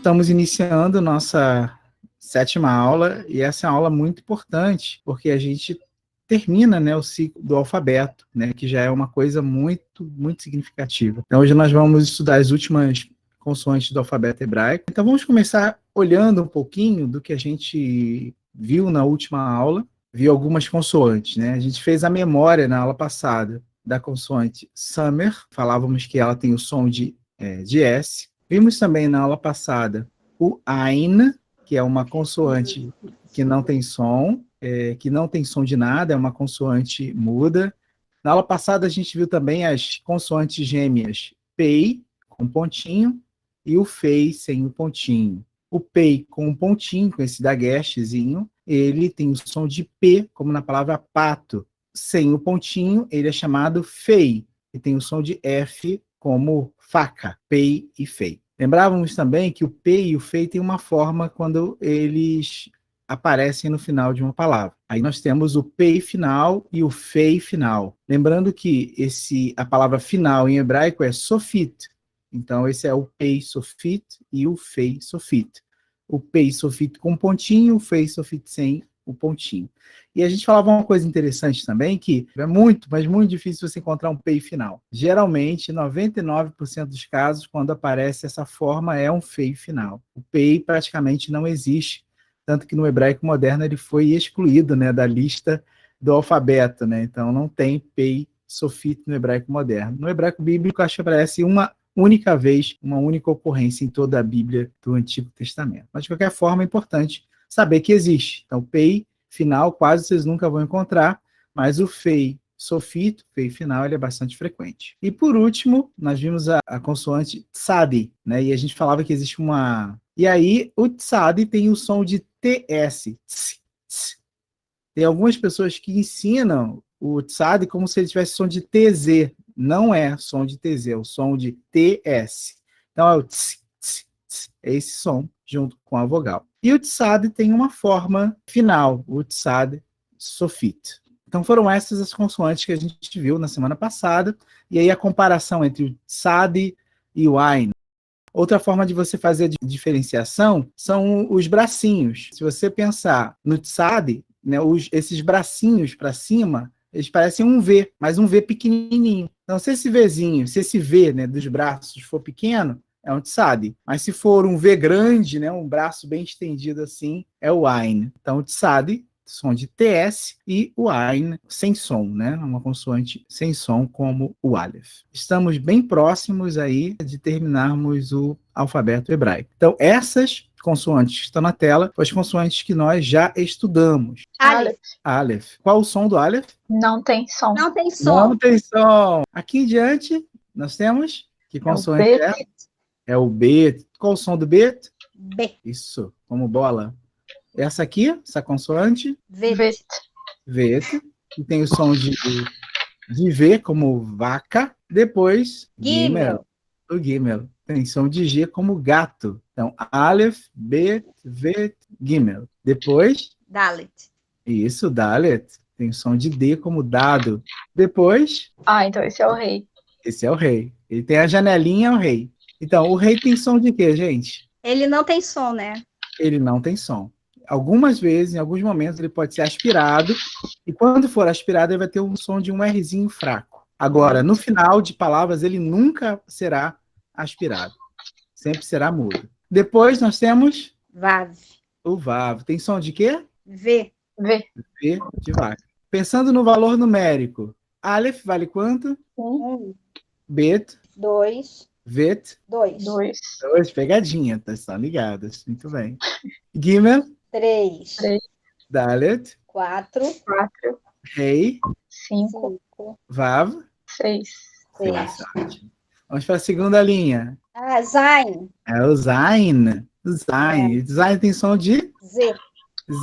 estamos iniciando nossa 7ª aula, e essa é uma aula muito importante, porque a gente termina, né, o ciclo do alfabeto, né, que já é uma coisa muito, muito significativa. Então, hoje nós vamos estudar as últimas consoantes do alfabeto hebraico. Então, vamos começar olhando um pouquinho do que a gente viu na última aula, viu algumas consoantes, né? A gente fez a memória na aula passada da consoante Samer, falávamos que ela tem o som de S. Vimos também na aula passada o Ain, que é uma consoante que não tem som, que não tem som de nada, é uma consoante muda. Na aula passada a gente viu também as consoantes gêmeas Pei, com pontinho, e o Fei sem o pontinho. O Pei com um pontinho, com esse daguestezinho, ele tem o som de P, como na palavra pato. Sem o pontinho, ele é chamado Fei, e tem o som de F, como faca, Pei e Fei. Lembrávamos também que o P e o Fei têm uma forma quando eles aparecem no final de uma palavra. Aí nós temos o Pei final e o Fei final. Lembrando que a palavra final em hebraico é sofit. Então, esse é o Pei sofit e o Fei sofit. O Pei sofit com pontinho, o Fei sofit sem o pontinho. E a gente falava uma coisa interessante também, que é muito, mas muito difícil você encontrar um Pei final. Geralmente, 99% dos casos, quando aparece essa forma, é um Fei final. O Pei praticamente não existe, tanto que no hebraico moderno ele foi excluído, né, da lista do alfabeto, né? Então, não tem Pei sofit no hebraico moderno. No hebraico bíblico, acho que aparece uma única vez, uma única ocorrência em toda a Bíblia do Antigo Testamento. Mas, de qualquer forma, é importante saber que existe. Então, Pei final, quase vocês nunca vão encontrar, mas o Fei sofito, Fei final, ele é bastante frequente. E, por último, nós vimos a consoante Tsadi, né? E a gente falava que existe uma... E aí, o Tsadi tem o som de TS. Tss, tss. Tem algumas pessoas que ensinam o Tsadi como se ele tivesse som de TZ. Não é som de TZ, é o som de TS. Então, é o tss, tss, tss, é esse som junto com a vogal. E o Tsad tem uma forma final, o Tsad sofit. Então, foram essas as consoantes que a gente viu na semana passada, e aí a comparação entre o Tsad e o Ain. Outra forma de você fazer a diferenciação são os bracinhos. Se você pensar no Tsad, né, esses bracinhos para cima, eles parecem um V, mas um V pequenininho. Então, se esse Vzinho, se esse V, né, dos braços for pequeno, é um Tsad. Mas se for um V grande, né, um braço bem estendido assim, é o Ain. Então, o Tsad, som de TS, e o Ain sem som, né, uma consoante sem som, como o Aleph. Estamos bem próximos aí de terminarmos o alfabeto hebraico. Então, essas consoantes que estão na tela, as consoantes que nós já estudamos. Aleph. Aleph. Qual o som do Aleph? Não tem som. Não tem som. Não tem som. Aqui em diante, nós temos... Que consoante é? É o B. Qual o som do B? B. Isso, como bola. Essa aqui, essa consoante? Vet. Vet. Que tem o som de V, como vaca. Depois, Gimel. O Gimel. Tem som de G, como gato. Então, Aleph, Bet, Vet, Gimel. Depois... Dalet. Isso, Dalet. Tem som de D, como dado. Depois... Então esse é o rei. Esse é o rei. Ele tem a janelinha, é o rei. Então, o rei tem som de quê, gente? Ele não tem som, né? Ele não tem som. Algumas vezes, em alguns momentos, ele pode ser aspirado, e quando for aspirado, ele vai ter um som de um Rzinho fraco. Agora, no final de palavras, ele nunca será aspirado. Sempre será mudo. Depois, nós temos... Vav. O Vav. Tem som de quê? V. V. V de vaca. Pensando no valor numérico, Aleph vale quanto? 1. Bet. 2. Vet. 2. 2. 2, pegadinha, estão ligadas. Muito bem. Gimel. 3. Dalet. 4. 4. Rei. 5. 5. Vav. 6. 6. Vamos para a segunda linha. Zain. É o Zain. Zain. Zain tem som de Z.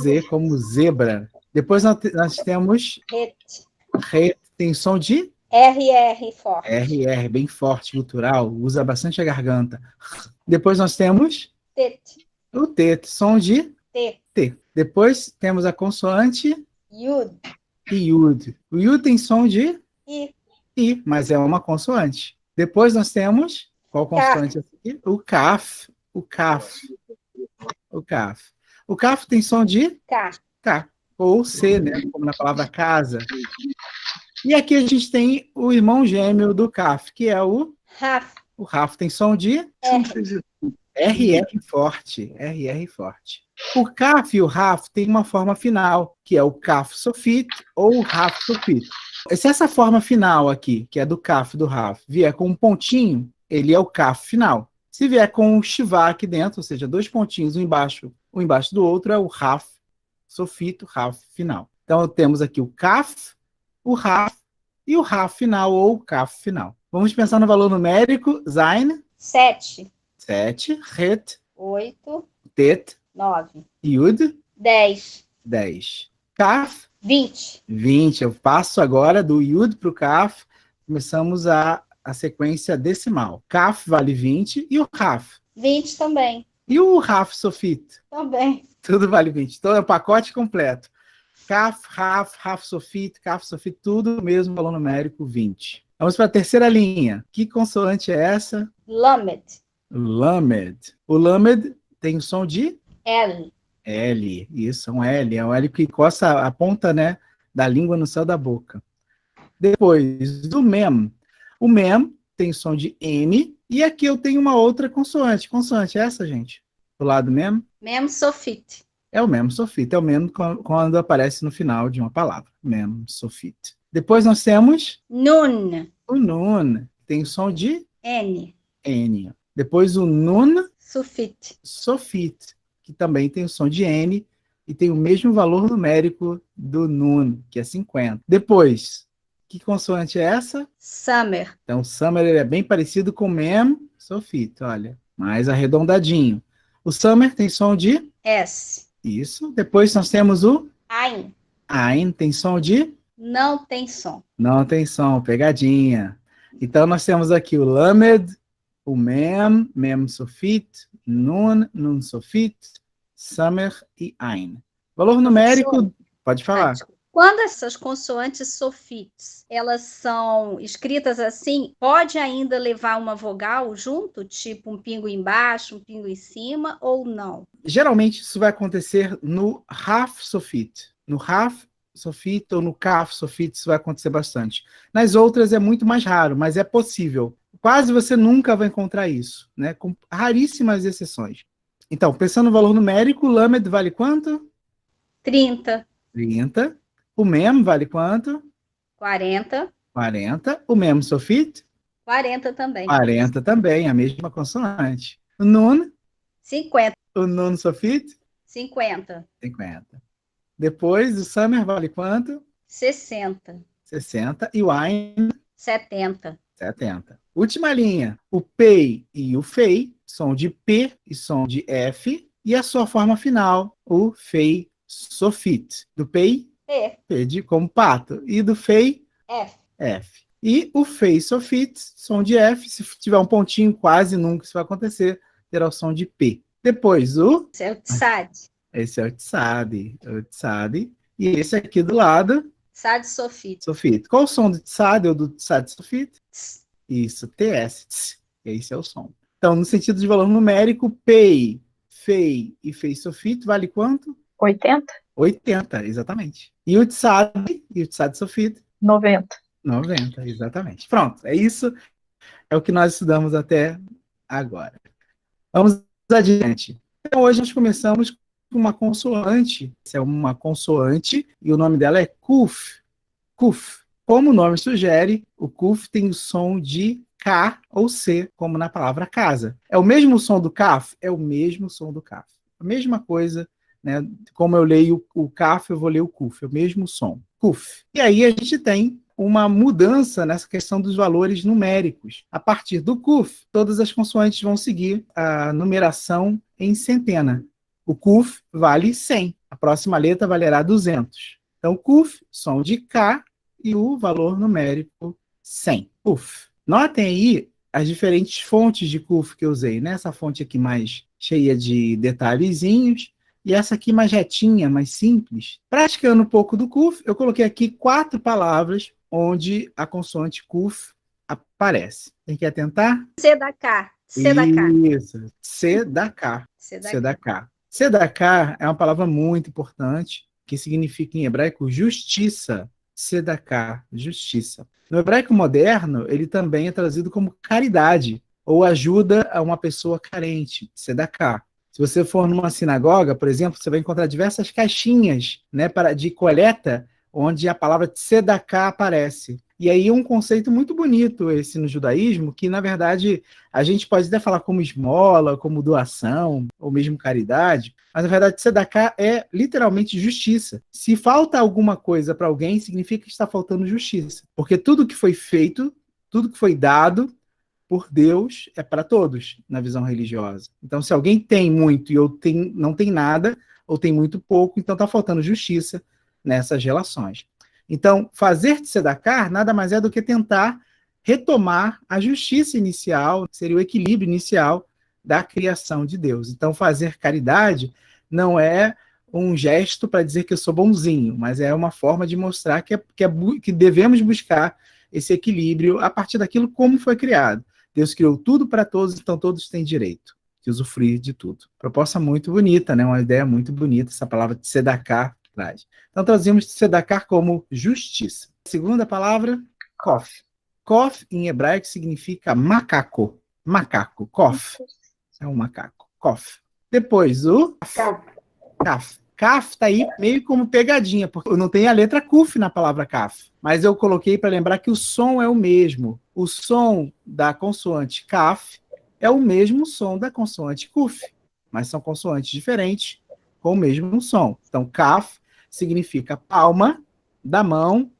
Z, como zebra. Depois nós temos Het. Re, tem som de RR forte. RR, bem forte, gutural, usa bastante a garganta. Depois nós temos Tet. o T, som de T. T. Depois temos a consoante Yud. e Yud. O Yud tem som de I. I, mas é uma consoante. Depois nós temos, qual consoante é aqui? O Kaf. o kaf. O kaf. O kaf tem som de K. K, ou C, né? Como na palavra casa. E aqui a gente tem o irmão gêmeo do kaf, que é o Raf. O Raf tem som de R. RR forte. RR forte. O Kaf e o Raf tem uma forma final, que é o Kaf sofit ou o Raf sofit. Se essa forma final aqui, que é do Kaf e do Raf, vier com um pontinho, ele é o Kaf final. Se vier com um Shivá aqui dentro, ou seja, dois pontinhos, um embaixo do outro, é o Raf sofit, o Raf final. Então temos aqui o Kaf, o Raf e o Raf final ou o Kaf final. Vamos pensar no valor numérico. Zain, 7. 7. Het, 8. Tet, 9. Yud, 10. 10. Kaf, 20. 20. Eu passo agora do Yud para o Kaf. Começamos a sequência decimal. Kaf vale 20 e o Raf. 20 também. E o Raf Sofit? Também. Tudo vale 20. Então é o pacote completo. Kaf, Raf Sofit, Kaf Sofit, tudo mesmo valor numérico 20. Vamos para a terceira linha. Que consoante é essa? Lamed. Lamed. O Lamed tem o som de L. L. Isso, é um L. É um L que coça a ponta, né, da língua no céu da boca. Depois, do Mem. O Mem tem o som de M. E aqui eu tenho uma outra consoante. Consoante é essa, gente? Do lado Mem? Mem Sofit. É o Mem Sofit. É o Mem quando aparece no final de uma palavra. Mem Sofit. Depois nós temos Nun. o Nun. Tem o som de N. N. Depois o Nun Sufit. Sofit, que também tem o som de N e tem o mesmo valor numérico do Nun, que é 50. Depois, que consoante é essa? Summer. Então, o Summer ele é bem parecido com Mem Sofit, olha, mais arredondadinho. O Summer tem som de S. isso. Depois nós temos o Ain. Ain, tem som de Não tem som. não tem som, pegadinha. Então nós temos aqui o Lamed, o Mem Sofit, Nun Sofit, Summer e Ain. Valor numérico, pode falar. Quando essas consoantes sofites, elas são escritas assim, pode ainda levar uma vogal junto, tipo um pingo embaixo, um pingo em cima, ou não? Geralmente isso vai acontecer no Raf Sofit. No Raf Sofit ou no Kaf Sofit isso vai acontecer bastante. Nas outras é muito mais raro, mas é possível. Quase você nunca vai encontrar isso, né? Com raríssimas exceções. Então, pensando no valor numérico, o Lamed vale quanto? 30. 30. O Mem vale quanto? 40. 40. O Mem Sofit? 40 também. 40 também, a mesma consoante. O Nun? 50. O Nun Sofit? 50. 50. Depois, o Summer vale quanto? 60. 60. E o Ain? 70. 70. Última linha. O Pei e o Fei, som de P e som de F. E a sua forma final, o Fei Sofit. Do Pei, P. P de como pato. E do Fei, F. F. E o Fei Sofit, som de F. Se tiver um pontinho, quase nunca isso vai acontecer, terá o som de P. Depois o... Esse é o Tsad. Esse é o Tsad. O Tsad. E esse aqui do lado... Tsad Sofit. Sofit. Qual o som do Tsad ou do Tsad Sofit? Tss. Isso, TS. Tss. Esse é o som. Então, no sentido de valor numérico, Pei, Fei e Fei Sofit vale quanto? 80? 80, exatamente. E o Tsad Sofit? 90. 90, exatamente. Pronto, é isso. É o que nós estudamos até agora. Vamos adiante. Então, hoje nós começamos com uma consoante. Essa é uma consoante e o nome dela é Kuf. Kuf. Como o nome sugere, o Kuf tem o som de K ou C, como na palavra casa. É o mesmo som do Kaf? É o mesmo som do Kaf. A mesma coisa, né? Como eu leio o Kaf, eu vou ler o Kuf. É o mesmo som. Kuf. E aí a gente tem uma mudança nessa questão dos valores numéricos. A partir do Kuf, todas as consoantes vão seguir a numeração em centena. O Kuf vale 100. A próxima letra valerá 200. Então, Kuf, som de K, e o valor numérico 100. Kuf. Notem aí as diferentes fontes de Kuf que eu usei, né? Essa fonte aqui mais cheia de detalhezinhos, e essa aqui mais retinha, mais simples. Praticando um pouco do Kuf, eu coloquei aqui 4 palavras onde a consoante Kuf aparece. Tem que atentar? C da K. Sedaká. Isso, Sedaká. Sedaká. Sedaká. Sedaká é uma palavra muito importante, que significa em hebraico justiça. Sedaká, justiça. No hebraico moderno, ele também é traduzido como caridade, ou ajuda a uma pessoa carente, sedaká. Se você for numa sinagoga, por exemplo, você vai encontrar diversas caixinhas, né, de coleta, onde a palavra sedaká aparece. E aí um conceito muito bonito esse no judaísmo, que na verdade a gente pode até falar como esmola, como doação, ou mesmo caridade, mas na verdade sedaká é literalmente justiça. Se falta alguma coisa para alguém, significa que está faltando justiça. Porque tudo que foi feito, tudo que foi dado por Deus é para todos, na visão religiosa. Então, se alguém tem muito e não tem nada, ou tem muito pouco, então está faltando justiça nessas relações. Então, fazer tzedakah nada mais é do que tentar retomar a justiça inicial, que seria o equilíbrio inicial da criação de Deus. Então, fazer caridade não é um gesto para dizer que eu sou bonzinho, mas é uma forma de mostrar que devemos buscar esse equilíbrio a partir daquilo como foi criado. Deus criou tudo para todos, então todos têm direito de usufruir de tudo. Proposta muito bonita, né? Uma ideia muito bonita, essa palavra de tzedakah traz. Então traduzimos tzedakah como justiça. Segunda palavra, kof. Kof, em hebraico, significa macaco. Macaco, kof. É um macaco, kof. Depois o kaf. Kaf está aí meio como pegadinha, porque não tem a letra kuf na palavra kaf. Mas eu coloquei para lembrar que o som é o mesmo. O som da consoante kaf é o mesmo som da consoante kuf, mas são consoantes diferentes com o mesmo som. Então, kaf significa palma da mão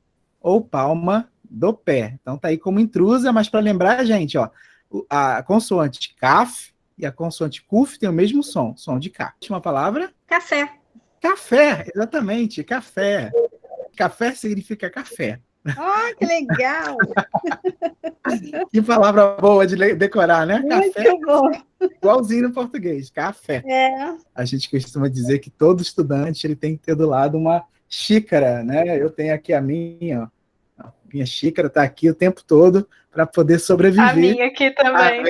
ou palma do pé. Então, tá aí como intrusa, mas para lembrar, gente, ó, a consoante kaf e a consoante kuf tem o mesmo som de K. Última palavra? Café. Café, exatamente, café. Café significa café. Oh, que legal! Que palavra boa de decorar, né? Muito Café, bom. igualzinho no português, café. É. A gente costuma dizer que todo estudante ele tem que ter do lado uma xícara, né? Eu tenho aqui a minha, ó. Minha xícara está aqui o tempo todo para poder sobreviver. A minha aqui também.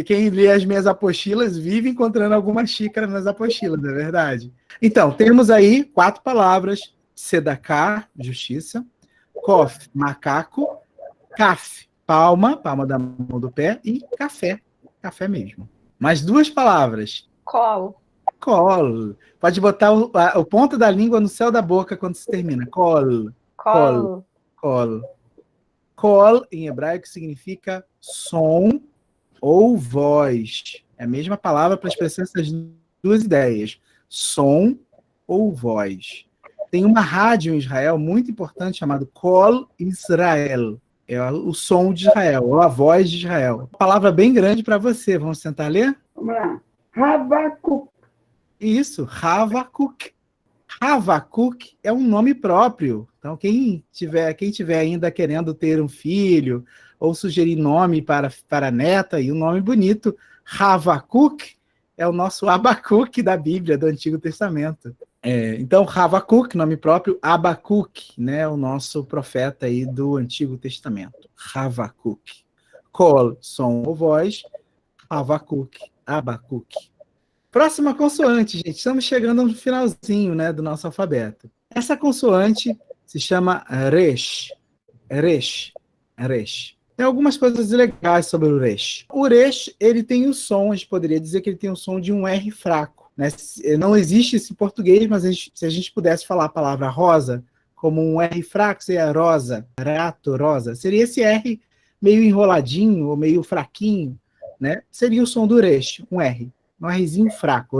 Quem lê as minhas apostilas vive encontrando alguma xícara nas apostilas, não é verdade? Então, temos aí 4 palavras: sedaká, justiça; kof, macaco; kaf, palma da mão do pé; e café, café mesmo. Mais 2 palavras. Colo. Colo. Pode botar o ponto da língua no céu da boca quando se termina. Colo. Colo. Colo. Kol, em hebraico, significa som ou voz. É a mesma palavra para expressar essas 2 ideias. Som ou voz. Tem uma rádio em Israel muito importante chamada Kol Israel. É o som de Israel, ou a voz de Israel. Uma palavra bem grande para você. Vamos tentar ler? Vamos lá. Havakuk. Isso, Havakuk. Havakuk é um nome próprio. Então, quem tiver ainda querendo ter um filho, ou sugerir nome para a neta, e um nome bonito, Havakuk é o nosso Abacuque da Bíblia, do Antigo Testamento. Então, Havakuk, nome próprio; Abacuque, né, o nosso profeta aí do Antigo Testamento. Havakuk. Kol, som ou voz; Havakuk, Abacuque. Próxima consoante, gente. Estamos chegando no finalzinho, né, do nosso alfabeto. Essa consoante se chama Resh. Resh. Resh. Tem algumas coisas legais sobre o Resh. O Resh, ele tem o som, a gente poderia dizer que ele tem o som de um R fraco, né? Não existe esse em português, mas se a gente pudesse falar a palavra rosa como um R fraco, seria rosa, rato, rosa. Seria esse R meio enroladinho ou meio fraquinho, né? Seria o som do Resh, um R. Um Rzinho fraco,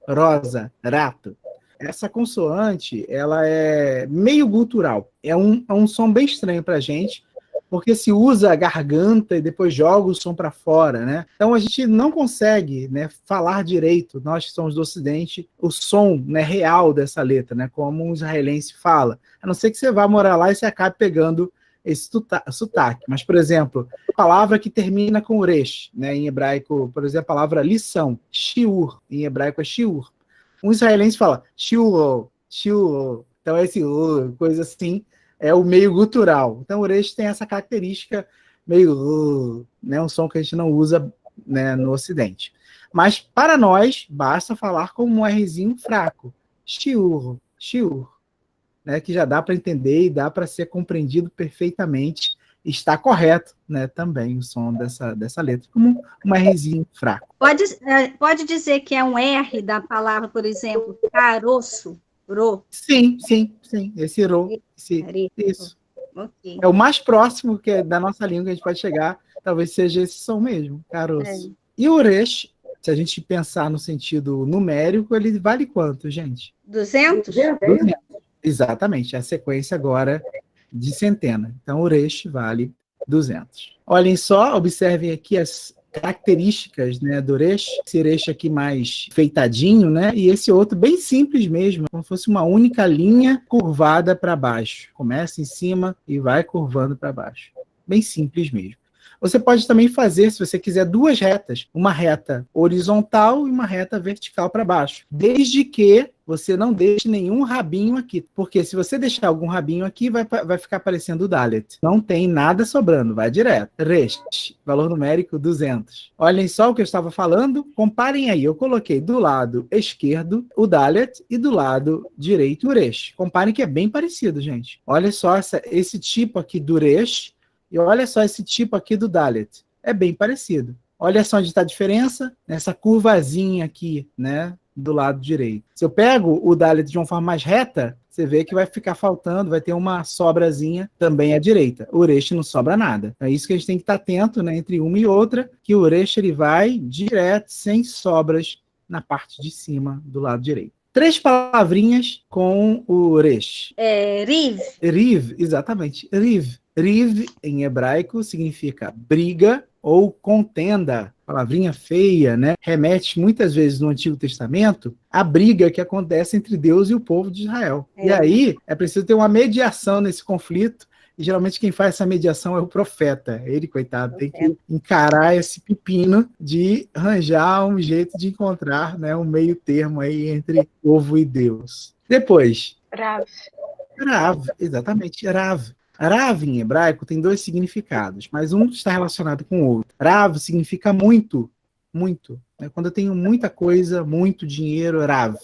rosa, rato. Essa consoante, ela é meio gutural. É um som bem estranho para a gente, porque se usa a garganta e depois joga o som para fora, né? Então a gente não consegue, né, falar direito, nós que somos do Ocidente, o som, né, real dessa letra, né, como um israelense fala. A não ser que você vá morar lá e você acabe pegando esse sotaque. Mas, por exemplo, a palavra que termina com resh, né, em hebraico, por exemplo, a palavra lição, shiur, em hebraico é shiur. Um israelense fala shiur, shiur. Então, esse coisa assim, é o meio gutural. Então, o resh tem essa característica meio, né, um som que a gente não usa né, no Ocidente. Mas, para nós, basta falar com um Rzinho fraco. Shiur, shiur, né, que já dá para entender e dá para ser compreendido perfeitamente. Está correto, né, também o som dessa letra, como um Rzinho fraco. Pode dizer que é um R da palavra, por exemplo, caroço, ro. Sim. Esse ro, isso. Okay. É o mais próximo que é da nossa língua que a gente pode chegar, talvez seja esse som mesmo, caroço. E o uresh, se a gente pensar no sentido numérico, ele vale quanto, gente? 200? 200. Exatamente, é a sequência agora de centena. Então, o uresh vale 200. Olhem só, observem aqui as características, né, do uresh. Esse uresh aqui mais feitadinho, né, e esse outro bem simples mesmo, como se fosse uma única linha curvada para baixo. Começa em cima e vai curvando para baixo. Bem simples mesmo. Você pode também fazer, se você quiser, duas retas. Uma reta horizontal e uma reta vertical para baixo. Desde que você não deixe nenhum rabinho aqui. Porque se você deixar algum rabinho aqui, vai ficar parecendo o Dalet. Não tem nada sobrando, vai direto. Resh, valor numérico 200. Olhem só o que eu estava falando. Comparem aí. Eu coloquei do lado esquerdo o Dalet e do lado direito o Resh. Comparem que é bem parecido, gente. Olha só esse tipo aqui do Resh. E olha só esse tipo aqui do Dalet. É bem parecido. Olha só onde está a diferença. Nessa curvazinha aqui, né? Do lado direito. Se eu pego o Dalet de uma forma mais reta, você vê que vai ficar faltando, vai ter uma sobrazinha também à direita. O Uresh não sobra nada. É isso que a gente tem que estar atento, né? Entre uma e outra, que o Uresh ele vai direto, sem sobras, na parte de cima do lado direito. 3 palavrinhas com o Uresh. Riv. Riv, exatamente. Riv. Riv, em hebraico, significa briga ou contenda. Palavrinha feia, né? Remete muitas vezes no Antigo Testamento à briga que acontece entre Deus e o povo de Israel. E aí é preciso ter uma mediação nesse conflito. E geralmente quem faz essa mediação é o profeta. Ele, coitado, tem que encarar esse pepino de arranjar um jeito de encontrar, né, um meio termo aí entre povo e Deus. Depois. Rav, exatamente, Rav. Rav em hebraico tem 2 significados, mas um está relacionado com o outro. Rav significa muito, muito. Né? Quando eu tenho muita coisa, muito dinheiro, Rav,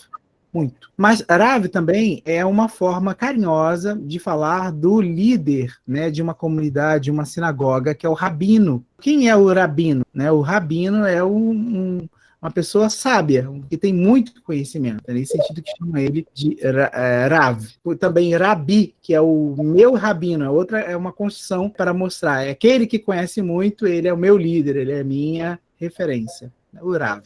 muito. Mas Rav também é uma forma carinhosa de falar do líder, né, de uma comunidade, de uma sinagoga, que é o rabino. Quem é o rabino? Né? O rabino é uma pessoa sábia, que tem muito conhecimento. É nesse sentido que chama ele de Rav. Também Rabi, que é o meu rabino. A outra é uma construção para mostrar. É aquele que conhece muito, ele é o meu líder, ele é minha referência. O Rav.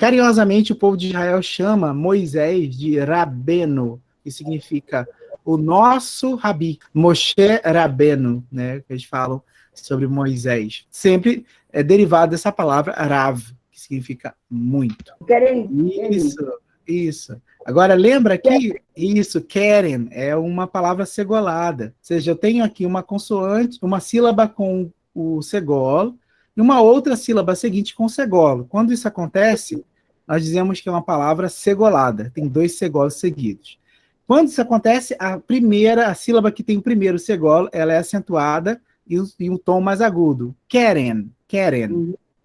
Carinhosamente, o povo de Israel chama Moisés de Rabeno, que significa o nosso Rabi. Moshe Rabeno, né, que eles falam sobre Moisés. Sempre é derivado dessa palavra Rav, que significa muito. Isso. Agora, lembra que isso, Keren, é uma palavra segolada. Ou seja, eu tenho aqui uma consoante, uma sílaba com o segol, e uma outra sílaba seguinte com segolo. Quando isso acontece, nós dizemos que é uma palavra segolada. Tem 2 segolos seguidos. Quando isso acontece, a sílaba que tem o primeiro segolo, ela é acentuada e um tom mais agudo. Keren.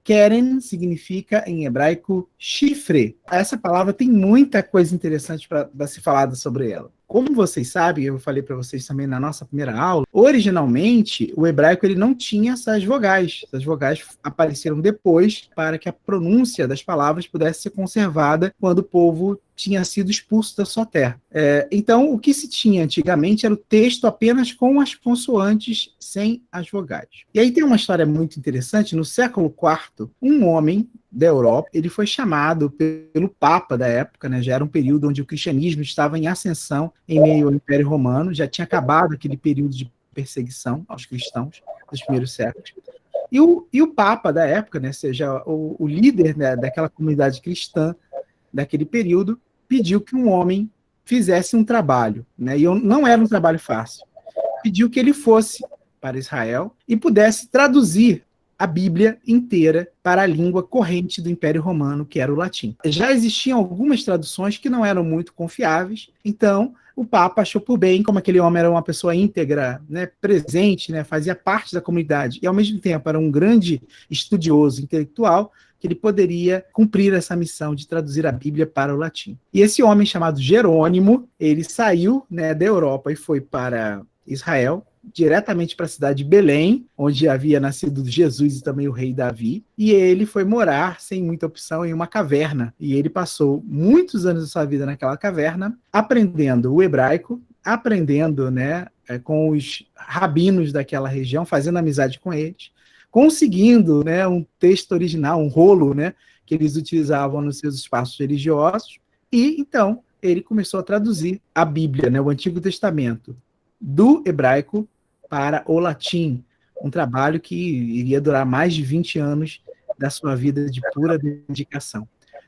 Keren significa, em hebraico, chifre. Essa palavra tem muita coisa interessante para se falar sobre ela. Como vocês sabem, eu falei para vocês também na nossa primeira aula, originalmente o hebraico ele não tinha essas vogais. Essas vogais apareceram depois para que a pronúncia das palavras pudesse ser conservada quando o povo tinha sido expulso da sua terra. Então, o que se tinha antigamente era o texto apenas com as consoantes, sem as vogais. E aí tem uma história muito interessante. No século IV, um homem da Europa, ele foi chamado pelo Papa da época, né? Já era um período onde o cristianismo estava em ascensão em meio ao Império Romano, já tinha acabado aquele período de perseguição aos cristãos dos primeiros séculos. E o Papa da época, né? Ou seja, o líder, né, daquela comunidade cristã daquele período, pediu que um homem fizesse um trabalho, né? E não era um trabalho fácil. Pediu que ele fosse para Israel e pudesse traduzir a Bíblia inteira para a língua corrente do Império Romano, que era o latim. Já existiam algumas traduções que não eram muito confiáveis, então o Papa achou por bem, como aquele homem era uma pessoa íntegra, né, presente, né, fazia parte da comunidade, e ao mesmo tempo era um grande estudioso intelectual, que ele poderia cumprir essa missão de traduzir a Bíblia para o latim. E esse homem chamado Jerônimo, ele saiu, né, da Europa e foi para Israel, diretamente para a cidade de Belém, onde havia nascido Jesus e também o rei Davi, e ele foi morar, sem muita opção, em uma caverna. E ele passou muitos anos da sua vida naquela caverna, aprendendo o hebraico, aprendendo, né, com os rabinos daquela região, fazendo amizade com eles, conseguindo, né, um texto original, um rolo, né, que eles utilizavam nos seus espaços religiosos, e então ele começou a traduzir a Bíblia, né, o Antigo Testamento, do hebraico para o latim, um trabalho que iria durar mais de 20 anos da sua vida de pura dedicação.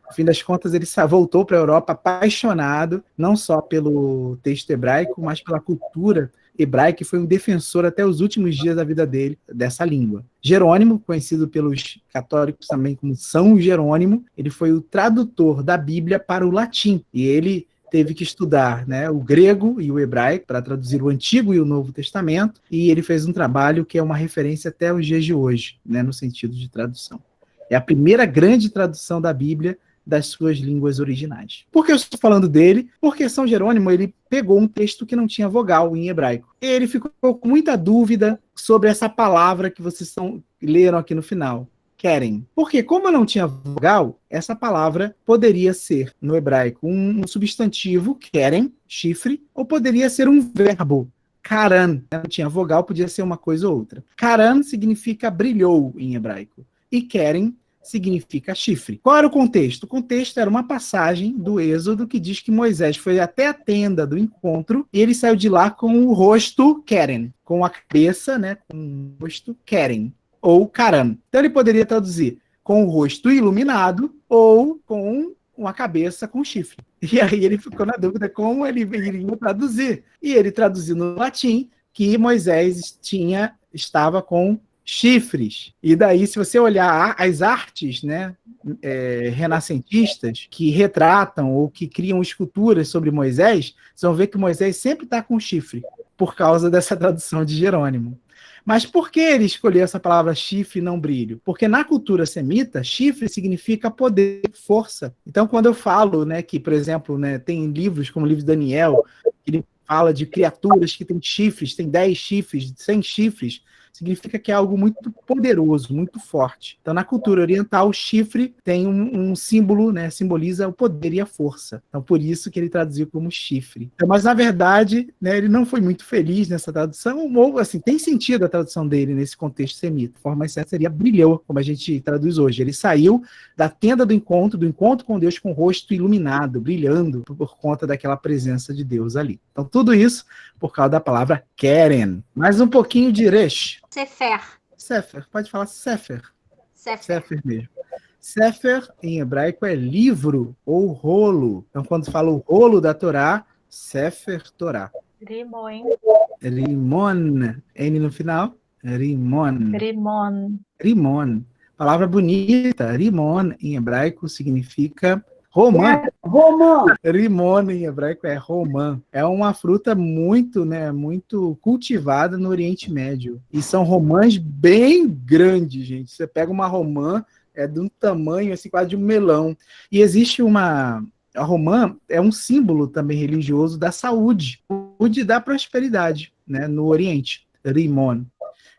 No fim das contas, ele voltou para a Europa apaixonado, não só pelo texto hebraico, mas pela cultura hebraica, e foi um defensor até os últimos dias da vida dele, dessa língua. Jerônimo, conhecido pelos católicos também como São Jerônimo, ele foi o tradutor da Bíblia para o latim, e ele teve que estudar, né, o grego e o hebraico para traduzir o Antigo e o Novo Testamento, e ele fez um trabalho que é uma referência até os dias de hoje, né, no sentido de tradução. É a primeira grande tradução da Bíblia das suas línguas originais. Por que eu estou falando dele? Porque São Jerônimo, ele pegou um texto que não tinha vogal em hebraico. Ele ficou com muita dúvida sobre essa palavra que vocês leram aqui no final. Querem. Porque como não tinha vogal, essa palavra poderia ser, no hebraico, um substantivo, querem, chifre, ou poderia ser um verbo, karan. Não tinha vogal, podia ser uma coisa ou outra. Karan significa brilhou em hebraico. E querem significa chifre. Qual era o contexto? O contexto era uma passagem do Êxodo que diz que Moisés foi até a tenda do encontro e ele saiu de lá com o rosto Keren, com a cabeça, né, com o rosto Keren, ou Karan. Então ele poderia traduzir com o rosto iluminado ou com uma cabeça com chifre. E aí ele ficou na dúvida como ele iria traduzir. E ele traduziu no latim que Moisés estava com chifres. E daí, se você olhar as artes, né, renascentistas que retratam ou que criam esculturas sobre Moisés, vocês vão ver que Moisés sempre está com chifre, por causa dessa tradução de Jerônimo. Mas por que ele escolheu essa palavra chifre e não brilho? Porque na cultura semita, chifre significa poder, força. Então, quando eu falo, né, que, por exemplo, né, tem livros como o livro de Daniel, que ele fala de criaturas que têm chifres, tem 10 chifres, 100 chifres, significa que é algo muito poderoso, muito forte. Então, na cultura oriental, o chifre tem um símbolo, né, simboliza o poder e a força. Então, por isso que ele traduziu como chifre. Então, mas, na verdade, né, ele não foi muito feliz nessa tradução, ou, assim, tem sentido a tradução dele nesse contexto semita. A forma mais certa seria brilhou, como a gente traduz hoje. Ele saiu da tenda do encontro com Deus com o rosto iluminado, brilhando, por conta daquela presença de Deus ali. Então, tudo isso por causa da palavra Keren. Mais um pouquinho de Resh. Sefer, pode falar Sefer mesmo. Sefer, em hebraico, é livro ou rolo. Então, quando fala o rolo da Torá, Sefer Torá. Rimon. N no final. Rimon. Palavra bonita. Rimon, em hebraico, significa romã. Rimon em hebraico é romã. É uma fruta muito, né, muito cultivada no Oriente Médio. E são romãs bem grandes, gente. Você pega uma romã, é de um tamanho assim, quase de um melão. E existe a romã é um símbolo também religioso da saúde e da prosperidade, né, no Oriente. Rimon.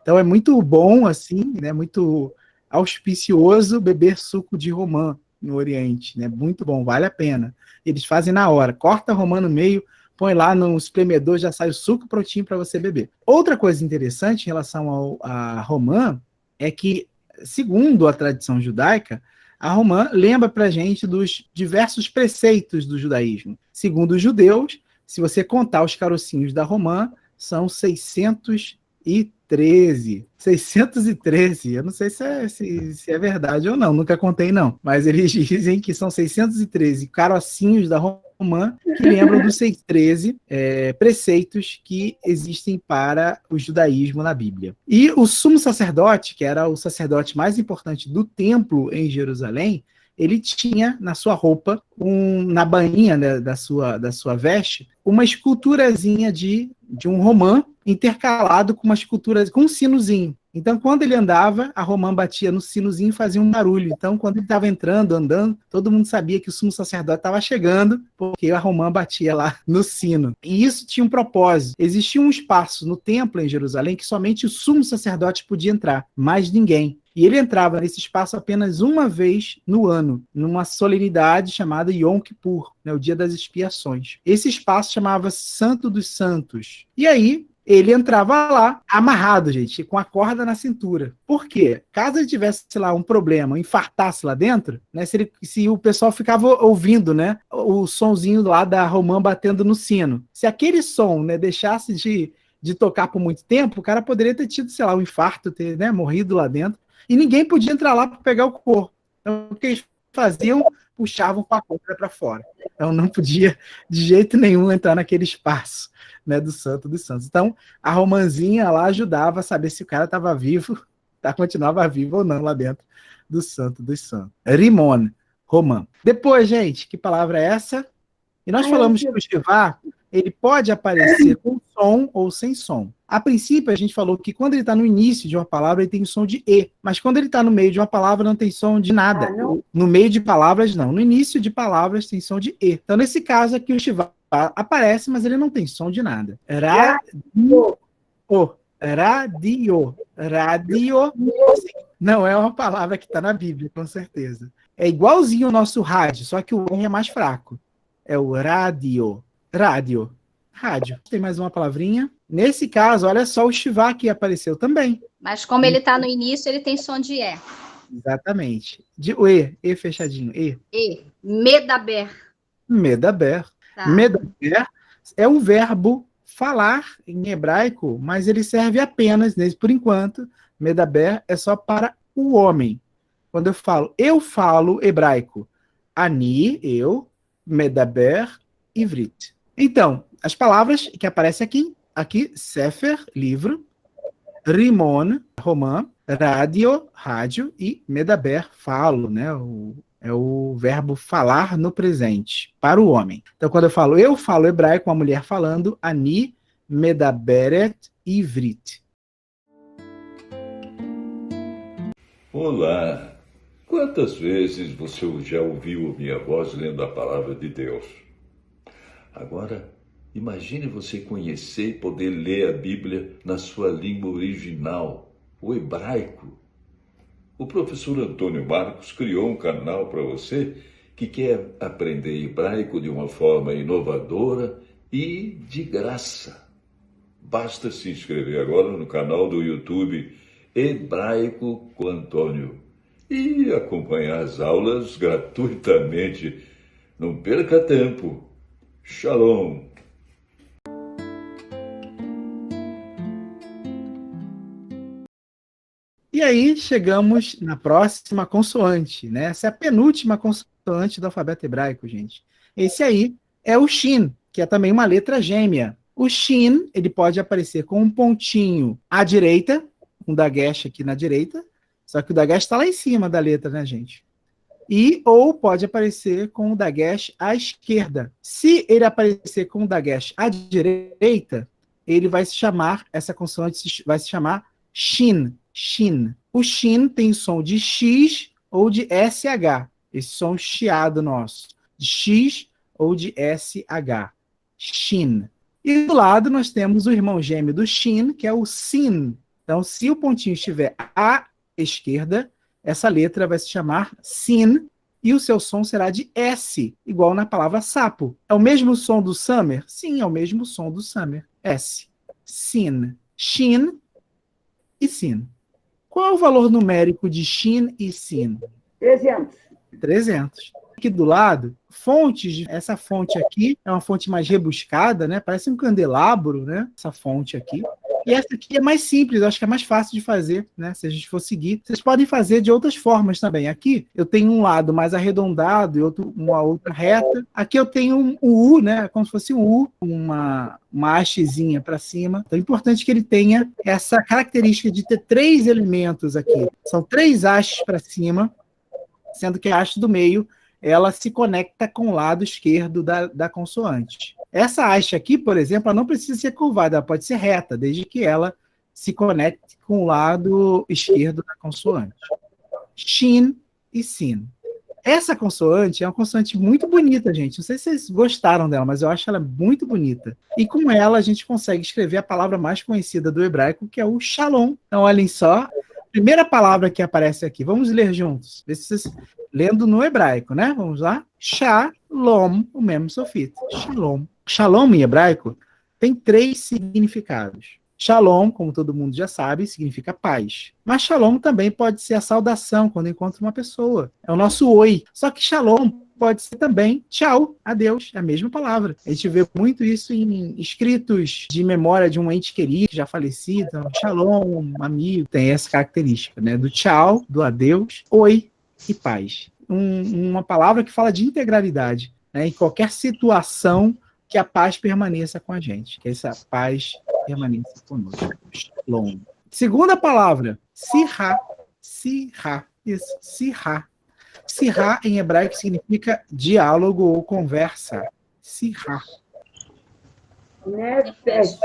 Então é muito bom, assim, né, muito auspicioso beber suco de romã no Oriente, né? Muito bom, vale a pena. Eles fazem na hora, corta a romã no meio, põe lá no espremedor, já sai o suco prontinho para você beber. Outra coisa interessante em relação à romã é que, segundo a tradição judaica, a romã lembra para a gente dos diversos preceitos do judaísmo. Segundo os judeus, se você contar os carocinhos da romã, são 613. 613, eu não sei se é verdade ou não, nunca contei não, mas eles dizem que são 613 carocinhos da romã que lembram dos 613 preceitos que existem para o judaísmo na Bíblia. E o sumo sacerdote, que era o sacerdote mais importante do templo em Jerusalém, ele tinha na sua roupa, na bainha, né, da sua veste, uma esculturazinha de um romã intercalado com uma escultura, com um sinozinho. Então, quando ele andava, a romã batia no sinozinho e fazia um barulho. Então, quando ele estava entrando, andando, todo mundo sabia que o sumo sacerdote estava chegando, porque a romã batia lá no sino. E isso tinha um propósito. Existia um espaço no templo em Jerusalém que somente o sumo sacerdote podia entrar, mais ninguém. E ele entrava nesse espaço apenas uma vez no ano, numa solenidade chamada Yom Kippur, né, o Dia das Expiações. Esse espaço chamava Santo dos Santos. E aí, ele entrava lá amarrado, gente, com a corda na cintura. Por quê? Caso ele tivesse, sei lá, um problema, infartasse lá dentro, né, se o pessoal ficava ouvindo, né, o sonzinho lá da romã batendo no sino. Se aquele som, né, deixasse de tocar por muito tempo, o cara poderia ter tido, sei lá, um infarto, ter, né, morrido lá dentro. E ninguém podia entrar lá para pegar o corpo. Então, o que eles faziam? Puxavam com a corda para fora. Então, não podia, de jeito nenhum, entrar naquele espaço, né, do Santo dos Santos. Então, a romãzinha lá ajudava a saber se o cara estava vivo, continuava vivo ou não lá dentro do Santo dos Santos. Rimon, romã. Depois, gente, que palavra é essa? E nós falamos que o Shivá, ele pode aparecer com som ou sem som. A princípio, a gente falou que quando ele está no início de uma palavra, ele tem som de E. Mas quando ele está no meio de uma palavra, não tem som de nada. No meio de palavras, não. No início de palavras, tem som de E. Então, nesse caso aqui, o Shivá aparece, mas ele não tem som de nada. Radio. Radio. Não é uma palavra que está na Bíblia, com certeza. É igualzinho ao nosso rádio, só que o R é mais fraco. É o rádio. Rádio. Rádio. Tem mais uma palavrinha? Nesse caso, olha só, o Shivá aqui apareceu também. Mas como ele está no início, ele tem som de E. Exatamente. O E fechadinho. E. Medaber. Medaber. Tá. Medaber é um verbo falar em hebraico, mas ele serve apenas, por enquanto, medaber é só para o homem. Quando eu falo hebraico. Ani, eu, medaber, ivrit. Então, as palavras que aparecem aqui, sefer, livro, rimon, romã, rádio, rádio, e medaber, falo, né? É o verbo falar no presente, para o homem. Então, quando eu falo hebraico, uma mulher falando, ani medaberet ivrit. Olá! Quantas vezes você já ouviu minha voz lendo a palavra de Deus? Agora, imagine você conhecer e poder ler a Bíblia na sua língua original, o hebraico. O professor Antônio Marcos criou um canal para você que quer aprender hebraico de uma forma inovadora e de graça. Basta se inscrever agora no canal do YouTube Hebraico com Antônio e acompanhar as aulas gratuitamente. Não perca tempo. Shalom! E aí chegamos na próxima consoante, né? Essa é a penúltima consoante do alfabeto hebraico, gente. Esse aí é o Shin, que é também uma letra gêmea. O Shin, ele pode aparecer com um pontinho à direita, um dagesh aqui na direita, só que o dagesh está lá em cima da letra, né, gente? Ou pode aparecer com o dagesh à esquerda. Se ele aparecer com o dagesh à direita, ele vai se chamar, essa consoante vai se chamar Shin. Shin. O Shin tem som de X ou de SH. Esse som chiado nosso. De X ou de SH. Shin. E do lado nós temos o irmão gêmeo do Shin, que é o Sin. Então, se o pontinho estiver à esquerda, essa letra vai se chamar Sin e o seu som será de S, igual na palavra sapo. É o mesmo som do Summer? Sim, é o mesmo som do Summer. S. Sin. Shin e Sin. Qual é o valor numérico de Shin e Sin? 300. 300. Aqui do lado, fontes, essa fonte aqui é uma fonte mais rebuscada, né? Parece um candelabro, né? Essa fonte aqui. E essa aqui é mais simples, eu acho que é mais fácil de fazer, né? Se a gente for seguir. Vocês podem fazer de outras formas também. Aqui eu tenho um lado mais arredondado e uma outra reta. Aqui eu tenho um U, né? Como se fosse um U, uma hastezinha para cima. Então é importante que ele tenha essa característica de ter 3 elementos aqui. São 3 hastes para cima sendo que a haste do meio ela se conecta com o lado esquerdo da consoante. Essa haste aqui, por exemplo, ela não precisa ser curvada, ela pode ser reta, desde que ela se conecte com o lado esquerdo da consoante. Shin e Sin. Essa consoante é uma consoante muito bonita, gente. Não sei se vocês gostaram dela, mas eu acho ela muito bonita. E com ela a gente consegue escrever a palavra mais conhecida do hebraico, que é o Shalom. Então, olhem só. Primeira palavra que aparece aqui. Vamos ler juntos. Vê se vocês... Lendo no hebraico, né? Vamos lá. Shalom, o mesmo sofito. Shalom. Shalom em hebraico tem 3 significados. Shalom, como todo mundo já sabe, significa paz. Mas shalom também pode ser a saudação quando encontra uma pessoa. É o nosso oi. Só que shalom pode ser também tchau, adeus, é a mesma palavra. A gente vê muito isso em escritos de memória de um ente querido, já falecido. Então, shalom, um amigo, tem essa característica, né? Do tchau, do adeus, oi e paz. Uma palavra que fala de integralidade, né? Em qualquer situação que a paz permaneça com a gente, que essa paz permaneça conosco. Shalom. Segunda palavra, sirá. Sirá. Isso, sirá. Sirá em hebraico significa diálogo ou conversa. Sirá. Nefesh.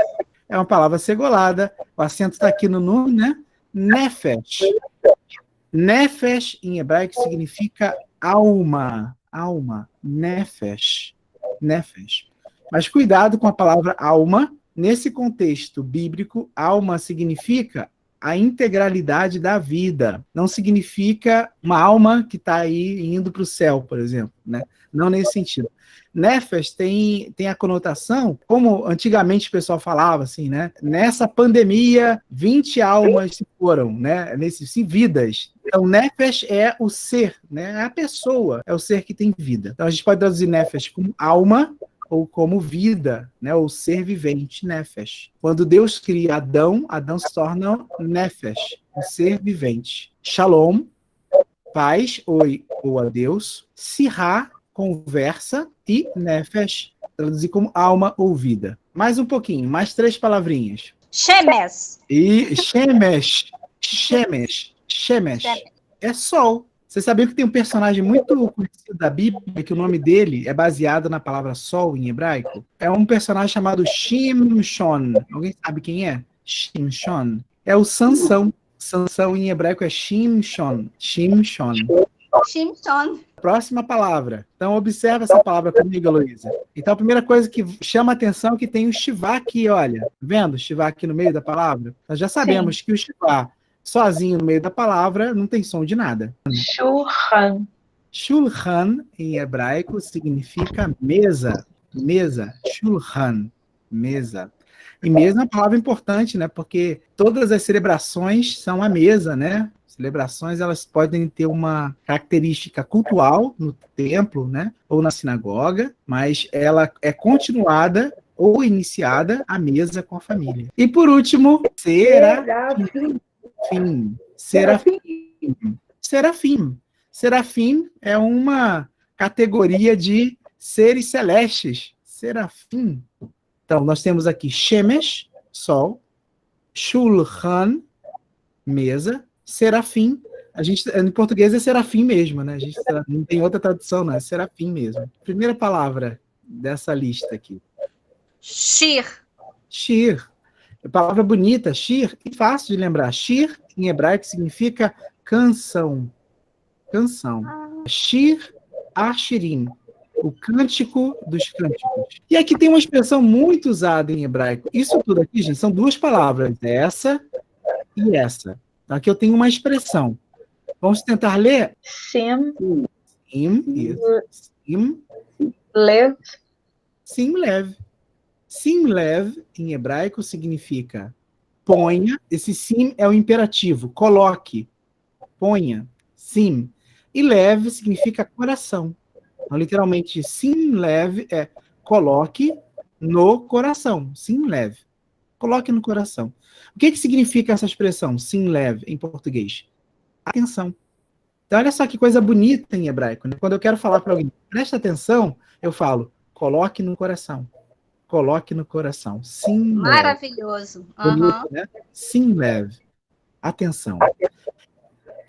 É uma palavra segolada. O acento está aqui no nun, né? Nefesh. Nefesh em hebraico significa alma. Alma. Nefesh. Nefesh. Mas cuidado com a palavra alma. Nesse contexto bíblico, alma significa a integralidade da vida. Não significa uma alma que está aí indo para o céu, por exemplo, né? Não nesse sentido. Nefesh tem a conotação, como antigamente o pessoal falava, assim, né? Nessa pandemia, 20 almas se foram, né? Sim, vidas. Então, Nefesh é o ser, né? É a pessoa, é o ser que tem vida. Então, a gente pode traduzir Nefesh como alma, ou como vida, né? Ou ser vivente, Nefesh. Quando Deus cria Adão, Adão se torna Nefesh, um ser vivente. Shalom, paz, oi ou adeus. Sirá, conversa. E Nefesh, traduzir como alma ou vida. Mais um pouquinho, mais 3 palavrinhas. Shemes. E Shemesh. Shemesh. Shemesh. É sol. Você sabia que tem um personagem muito conhecido da Bíblia, que o nome dele é baseado na palavra sol em hebraico? É um personagem chamado Shimshon. Alguém sabe quem é? Shimshon. É o Sansão. Sansão em hebraico é Shimshon. Shimshon. Shimshon. Próxima palavra. Então, observa essa palavra comigo, Heloísa. Então, a primeira coisa que chama a atenção é que tem o Shivá aqui, olha. Tá vendo o Shivá aqui no meio da palavra? Nós já sabemos que o Shivá sozinho no meio da palavra não tem som de nada. Shulchan. Shulchan, em hebraico, significa mesa. Mesa. Shulchan. Mesa. E mesa é uma palavra importante, né? Porque todas as celebrações são a mesa, né? Celebrações, elas podem ter uma característica cultural no templo, né? Ou na sinagoga, mas ela é continuada ou iniciada à mesa com a família. E por último, serafim. Serafim é uma categoria de seres celestes. Serafim. Então, nós temos aqui Shemesh, sol, Shulchan, mesa, serafim. A gente, em português é serafim mesmo, né? A gente não tem outra tradução, não, é serafim mesmo. Primeira palavra dessa lista aqui. Shir. Shir. Palavra bonita, shir, e fácil de lembrar. Shir, em hebraico, significa canção. Canção. Shir Ashirim, o cântico dos cânticos. E aqui tem uma expressão muito usada em hebraico. Isso tudo aqui, gente, são 2 palavras. Essa e essa. Aqui eu tenho uma expressão. Vamos tentar ler? Sim. Sim, isso. Sim. Lev. Sim, lev. Sim, lev, em hebraico, significa ponha. Esse sim é o imperativo. Coloque. Ponha. Sim. E lev significa coração. Então, literalmente, sim, lev é coloque no coração. Sim, lev. Coloque no coração. O que significa essa expressão, sim, lev, em português? Atenção. Então, olha só que coisa bonita em hebraico, né? Quando eu quero falar para alguém, presta atenção, eu falo, coloque no coração. Coloque no coração. Sim, lev. Maravilhoso. Bonito, né? Sim, lev. Atenção.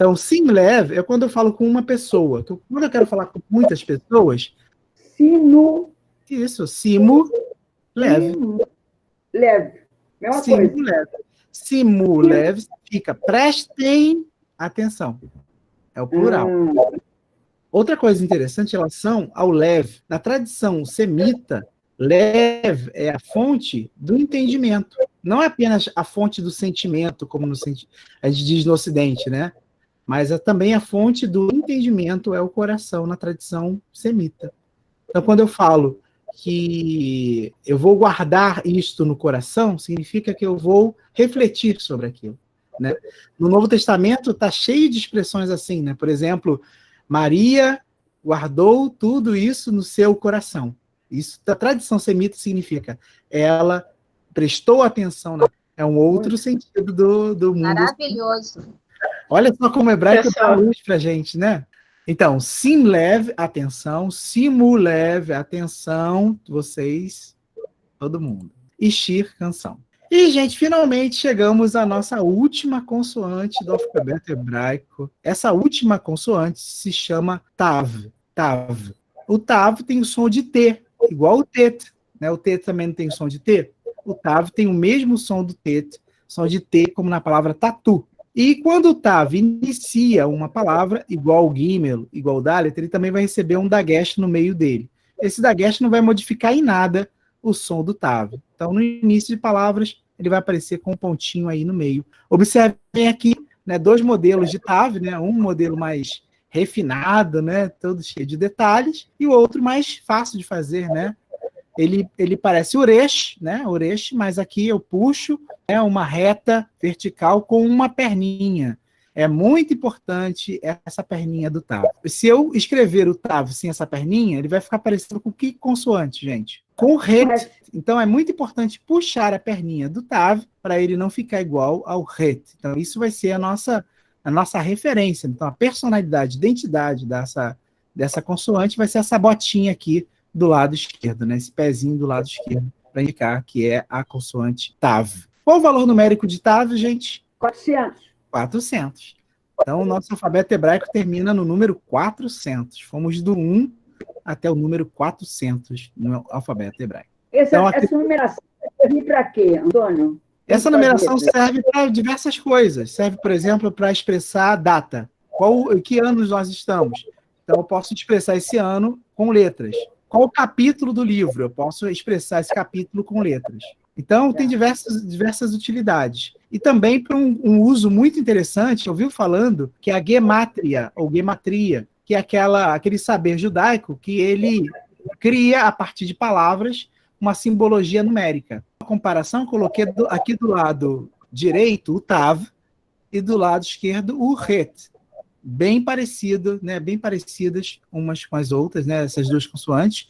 Então, sim lev é quando eu falo com uma pessoa. Quando eu quero falar com muitas pessoas, Sino, isso, simu lev. leve. Mesma coisa. Simu lev. Simu lev significa prestem atenção. É o plural. Outra coisa interessante em relação ao lev, na tradição semita, lev é a fonte do entendimento. Não é apenas a fonte do sentimento, como a gente diz no Ocidente, né? Mas é também a fonte do entendimento, é o coração, na tradição semita. Então, quando eu falo que eu vou guardar isto no coração, significa que eu vou refletir sobre aquilo, né? No Novo Testamento está cheio de expressões assim, né? Por exemplo, Maria guardou tudo isso no seu coração. Isso, da tradição semita, significa ela prestou atenção, é um outro sentido do mundo. Maravilhoso. Olha só como o hebraico dá Pessoal. luz pra gente, né? Então, sim lev, atenção, simu lev, atenção, vocês, todo mundo. E shir, canção. E, gente, finalmente chegamos à nossa última consoante do alfabeto hebraico. Essa última consoante se chama tav. Tav. O tav tem o som de T, igual o tet, né? O T também não tem o som de T. O tav tem o mesmo som do tet, som de T, como na palavra tatu. E quando o tav inicia uma palavra, igual o gimel, igual o dalet, ele também vai receber um dagesh no meio dele. Esse dagesh não vai modificar em nada o som do tav. Então, no início de palavras, ele vai aparecer com um pontinho aí no meio. Observem aqui, né, 2 modelos de tav, né? Um modelo mais refinado, né, todo cheio de detalhes, e o outro mais fácil de fazer, né? Ele parece uresh, né? Uresh, mas aqui eu puxo uma reta vertical com uma perninha. É muito importante essa perninha do tav. Se eu escrever o tav sem essa perninha, ele vai ficar parecendo com que consoante, gente? Com het. Então é muito importante puxar a perninha do tav para ele não ficar igual ao het. Então isso vai ser a nossa referência. Então a personalidade, identidade dessa consoante vai ser essa botinha aqui do lado esquerdo, né? Esse pezinho do lado esquerdo, para indicar que é a consoante tav. Qual o valor numérico de tav, gente? 400. 400. Então, o nosso alfabeto hebraico termina no número 400. Fomos do 1 até o número 400 no alfabeto hebraico. Essa Então, numeração serve para quê, Antônio? Essa numeração serve para diversas coisas. Serve, por exemplo, para expressar a data. Que anos nós estamos? Então, eu posso expressar esse ano com letras. Qual o capítulo do livro? Eu posso expressar esse capítulo com letras. Então, tem diversas utilidades. E também para um uso muito interessante, eu ouvi falando que a gemátria, ou gematria, que é aquele saber judaico que ele cria, a partir de palavras, uma simbologia numérica. A comparação, coloquei aqui do lado direito o tav e do lado esquerdo o het. Bem parecido, né? Bem parecidas umas com as outras, né? Essas 2 consoantes.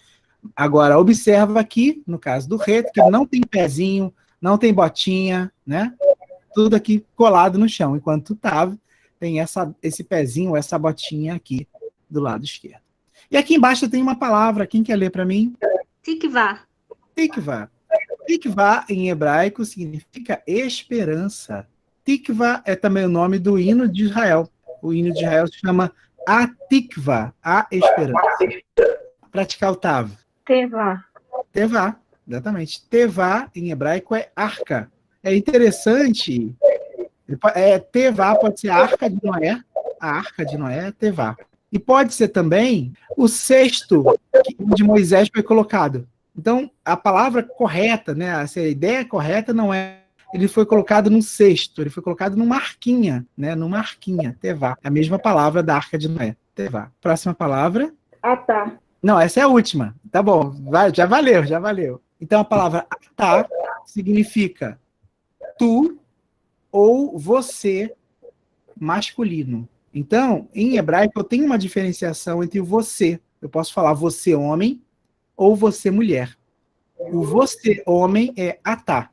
Agora, observa aqui, no caso do het, que não tem pezinho, não tem botinha, né? Tudo aqui colado no chão, enquanto o tav tem esse pezinho, essa botinha aqui do lado esquerdo. E aqui embaixo tem uma palavra, quem quer ler para mim? Tikvá. Tikvá. Tikvá, em hebraico, significa esperança. Tikvá é também o nome do hino de Israel. O hino de Israel se chama Atikvá, a esperança. Praticar o tav. Tevá. Tevá, exatamente. Tevá, em hebraico, é arca. É interessante, Tevá pode ser a arca de Noé é Tevá. E pode ser também o cesto onde Moisés foi colocado. Então, a palavra correta, né, a ideia correta não é ele foi colocado num cesto, ele foi colocado numa arquinha, né, numa arquinha, Tevá. É a mesma palavra da arca de Noé, Tevá. Próxima palavra. Atá. Não, essa é a última. Tá bom, já valeu. Então, a palavra atá significa tu ou você masculino. Então, em hebraico, eu tenho uma diferenciação entre o você. Eu posso falar você homem ou você mulher. O você homem é atá.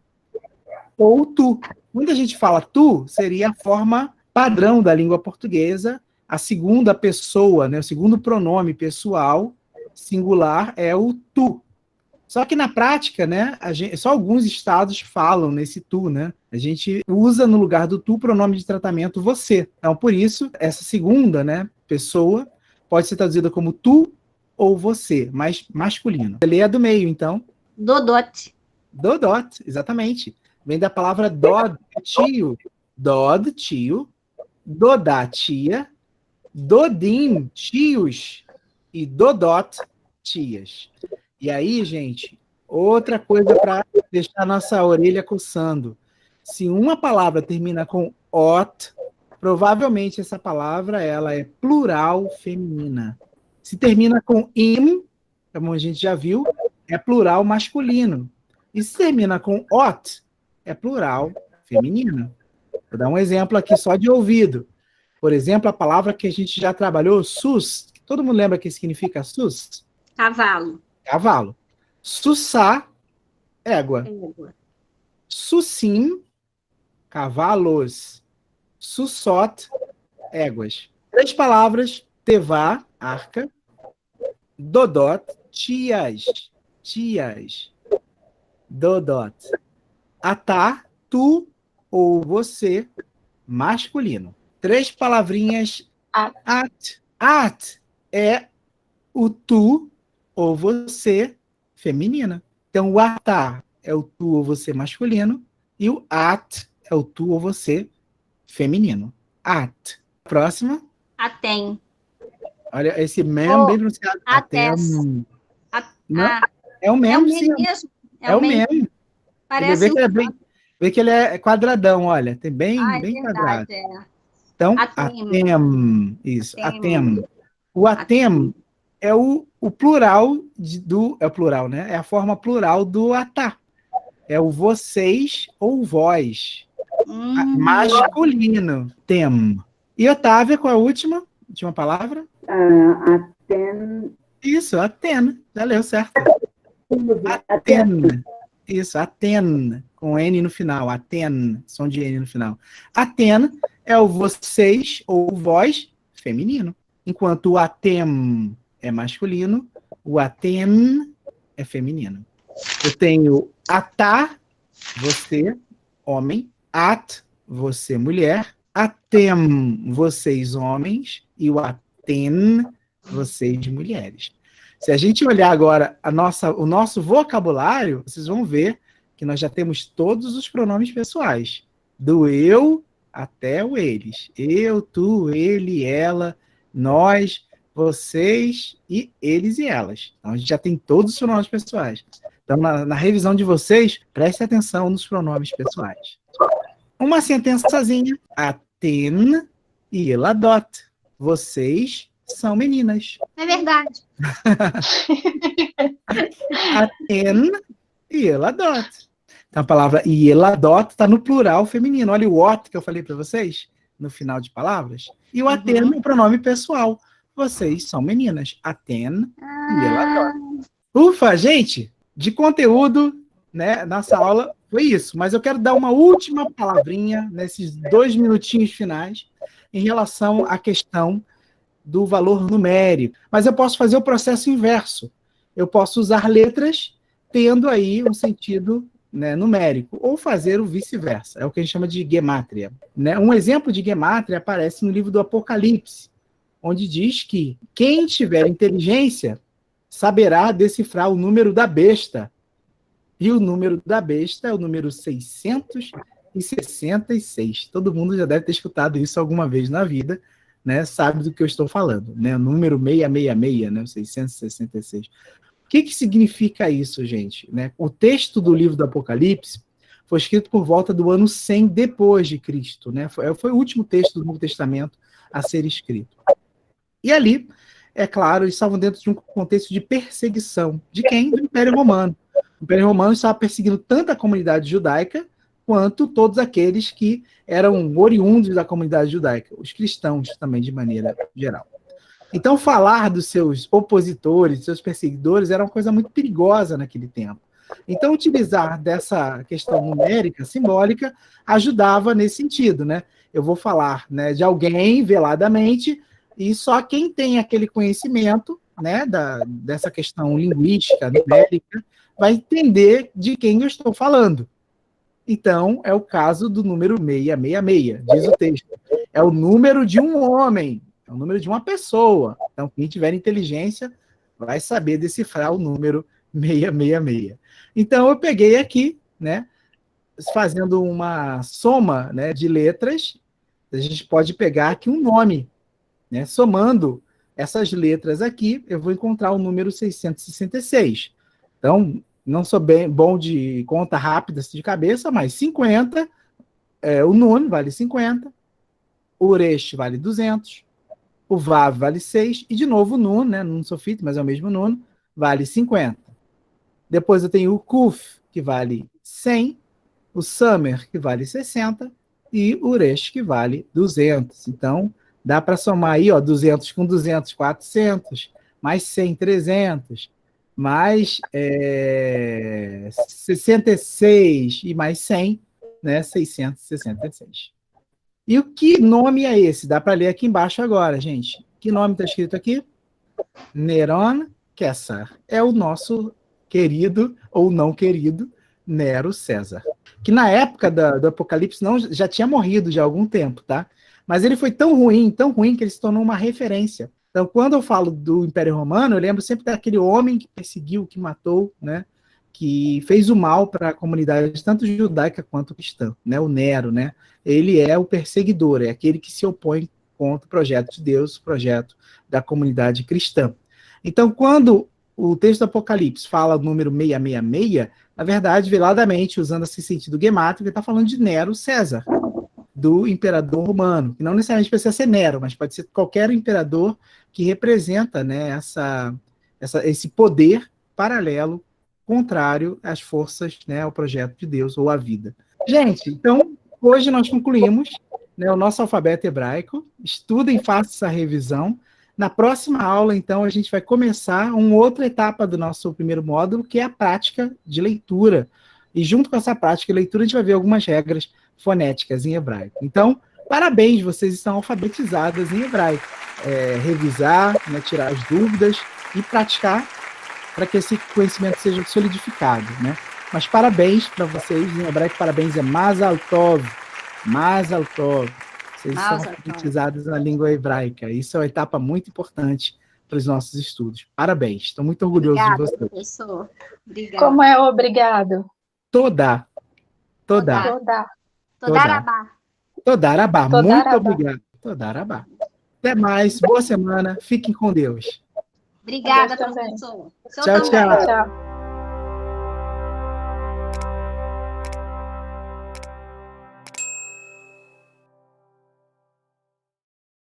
Ou tu. Quando a gente fala tu, seria a forma padrão da língua portuguesa. A segunda pessoa, né, o segundo pronome pessoal, singular, é o tu. Só que na prática, né, só alguns estados falam nesse tu, né? A gente usa no lugar do tu o pronome de tratamento você. Então, por isso, essa segunda, né, pessoa pode ser traduzida como tu ou você, mas masculino. Ele é do meio, então. Dodot. Dodot, exatamente. Vem da palavra dod, tio. Dod, tio. Dodá, tia. Dodim, tios. E dodot, tias. E aí, gente, outra coisa para deixar nossa orelha coçando. Se uma palavra termina com ot, provavelmente essa palavra ela é plural feminina. Se termina com im, como a gente já viu, é plural masculino. E se termina com ot, é plural feminino. Vou dar um exemplo aqui só de ouvido. Por exemplo, a palavra que a gente já trabalhou, sus. Todo mundo lembra o que significa sus? Cavalo. Cavalo. Sussá, égua. Égua. Sussim, cavalos. Sussot, éguas. 3 palavras, tevá, arca. Dodot, tias. Tias. Dodot. Atá, tu ou você, masculino. 3 palavrinhas, at. At é o tu ou você, feminina. Então, o atá é o tu ou você masculino e o at é o tu ou você feminino. At. Próxima. Atem. Olha, esse mem bem pronunciado. Atés. Não, é o mem, sim. Mesmo. É o mem. Parece Vê que ele é quadradão, olha. Tem bem, bem verdade, quadrado. é. Então, Atem. atem. Isso, Atem. atem. O atem é o plural é o plural, né? É a forma plural do atá. É o vocês ou vós. Masculino. Tem. E Otávia, qual a última? Última palavra? Aten. Isso, Aten. Já leu certo. Aten. Isso, Aten. Com N no final. Aten. Som de N no final. Aten é o vocês ou vós feminino. Enquanto o atem é masculino, o aten é feminino. Eu tenho atá, você, homem, at, você, mulher, atem, vocês, homens, e o aten, vocês, mulheres. Se a gente olhar agora o nosso vocabulário, vocês vão ver que nós já temos todos os pronomes pessoais, do eu até o eles. Eu, tu, ele, ela, nós, vocês e eles e elas. Então, a gente já tem todos os pronomes pessoais. Então, na revisão de vocês, preste atenção nos pronomes pessoais. Uma sentençazinha. Aten e eladot. Vocês são meninas. É verdade. Aten e eladot. Então, a palavra eladot está no plural feminino. Olha o ot que eu falei para vocês no final de palavras. E o aten é o pronome pessoal. Vocês são meninas. Aten e eladot. Ufa, gente! De conteúdo, né, nossa aula foi isso. Mas eu quero dar uma última palavrinha nesses 2 minutinhos finais em relação à questão do valor numérico. Mas eu posso fazer o processo inverso. Eu posso usar letras tendo aí um sentido, né, numérico, ou fazer o vice-versa. É o que a gente chama de gemátria. Né? Um exemplo de gemátria aparece no livro do Apocalipse, onde diz que quem tiver inteligência saberá decifrar o número da besta. E o número da besta é o número 666. Todo mundo já deve ter escutado isso alguma vez na vida, né? Sabe do que eu estou falando, né? O número 666, né? 666. O que significa isso, gente? Né? O texto do livro do Apocalipse foi escrito por volta do ano 100 depois de Cristo, né? Foi o último texto do Novo Testamento a ser escrito. E ali, é claro, eles estavam dentro de um contexto de perseguição. De quem? Do Império Romano. O Império Romano estava perseguindo tanto a comunidade judaica quanto todos aqueles que eram oriundos da comunidade judaica, os cristãos também, de maneira geral. Então, falar dos seus opositores, dos seus perseguidores, era uma coisa muito perigosa naquele tempo. Então, utilizar dessa questão numérica, simbólica, ajudava nesse sentido, né? Eu vou falar, né, de alguém veladamente, e só quem tem aquele conhecimento, né, dessa questão linguística, numérica, vai entender de quem eu estou falando. Então, é o caso do número 666, diz o texto. É o número de um homem, é o número de uma pessoa. Então, quem tiver inteligência vai saber decifrar o número 666. Então, eu peguei aqui, né, fazendo uma soma, né, de letras, a gente pode pegar aqui um nome, né, somando essas letras aqui, eu vou encontrar o número 666. Então, não sou bem bom de conta rápida de cabeça, mas 50, o Nun vale 50, o Uresh vale 200, o Vav vale 6, e de novo o Nun, né, Nun Sofit, mas é o mesmo Nun, vale 50. Depois eu tenho o Kuf, que vale 100, o Samer, que vale 60, e o Uresh, que vale 200. Então, dá para somar aí, ó, 200 com 200, 400, mais 100, 300, mais 66 e mais 100, né, 666. E o que nome é esse? Dá para ler aqui embaixo agora, gente. Que nome está escrito aqui? Neron Caesar. É o nosso querido ou não querido Nero César. Que na época do Apocalipse já tinha morrido já há algum tempo, tá? Mas ele foi tão ruim que ele se tornou uma referência. Então, quando eu falo do Império Romano, eu lembro sempre daquele homem que perseguiu, que matou, né? Que fez o mal para a comunidade, tanto judaica quanto cristã, né? O Nero, né? Ele é o perseguidor, é aquele que se opõe contra o projeto de Deus, o projeto da comunidade cristã. Então, quando o texto do Apocalipse fala o número 666, na verdade, veladamente, usando esse sentido gemátrico, ele está falando de Nero César, do imperador romano, que não necessariamente precisa ser Nero, mas pode ser qualquer imperador que representa, né, esse poder paralelo, contrário às forças, né, ao projeto de Deus ou à vida. Gente, então, hoje nós concluímos, né, o nosso alfabeto hebraico. Estudem, façam essa revisão. Na próxima aula, então, a gente vai começar uma outra etapa do nosso primeiro módulo, que é a prática de leitura. E junto com essa prática de leitura, a gente vai ver algumas regras fonéticas em hebraico. Então, parabéns, vocês estão alfabetizadas em hebraico. Revisar, né, tirar as dúvidas e praticar para que esse conhecimento seja solidificado, né? Mas parabéns para vocês em hebraico, parabéns é Mazal Tov, Mazal Tov. Vocês são alfabetizados na língua hebraica. Isso é uma etapa muito importante para os nossos estudos. Parabéns, estou muito orgulhoso de vocês. Professor. Obrigada. Como é obrigado? Todarabá. Muito obrigado. Todarabá. Até mais, boa semana, fiquem com Deus. Obrigada, Deus também. professor. Tchau, tchau. Tchau.